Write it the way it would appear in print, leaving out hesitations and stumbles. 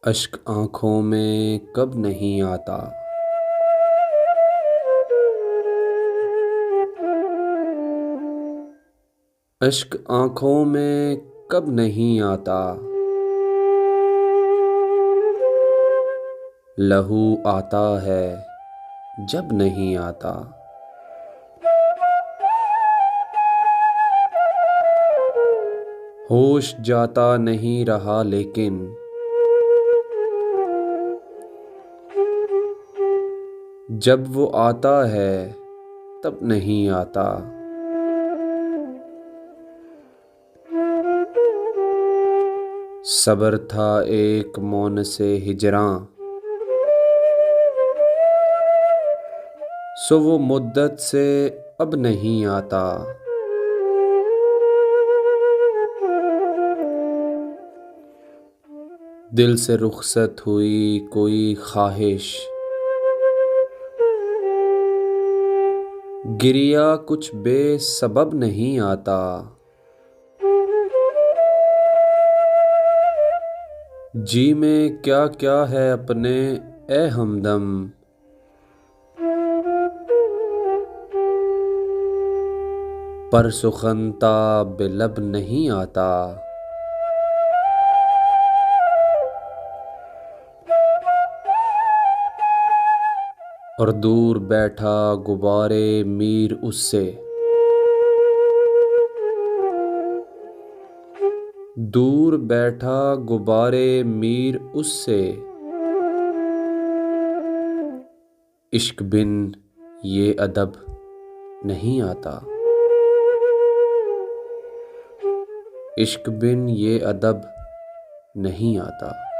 अश्क आँखों में कब नहीं आता। अश्क आँखों में कब नहीं आता। लहू आता है जब नहीं आता। होश जाता नहीं रहा लेकिन जब वो आता है तब नहीं आता। सब्र था एक मौन से हिजरां, सो वो मुद्दत से अब नहीं आता। दिल से रुखसत हुई कोई ख्वाहिश, गिरिया कुछ बेसबब नहीं आता। जी में क्या क्या है अपने ए हमदम, पर सुखनता बेलब नहीं आता। और दूर बैठा गुबारे मीर उससे, दूर बैठा गुबारे मीर उससे। इश्क बिन ये अदब नहीं आता। इश्क बिन ये अदब नहीं आता।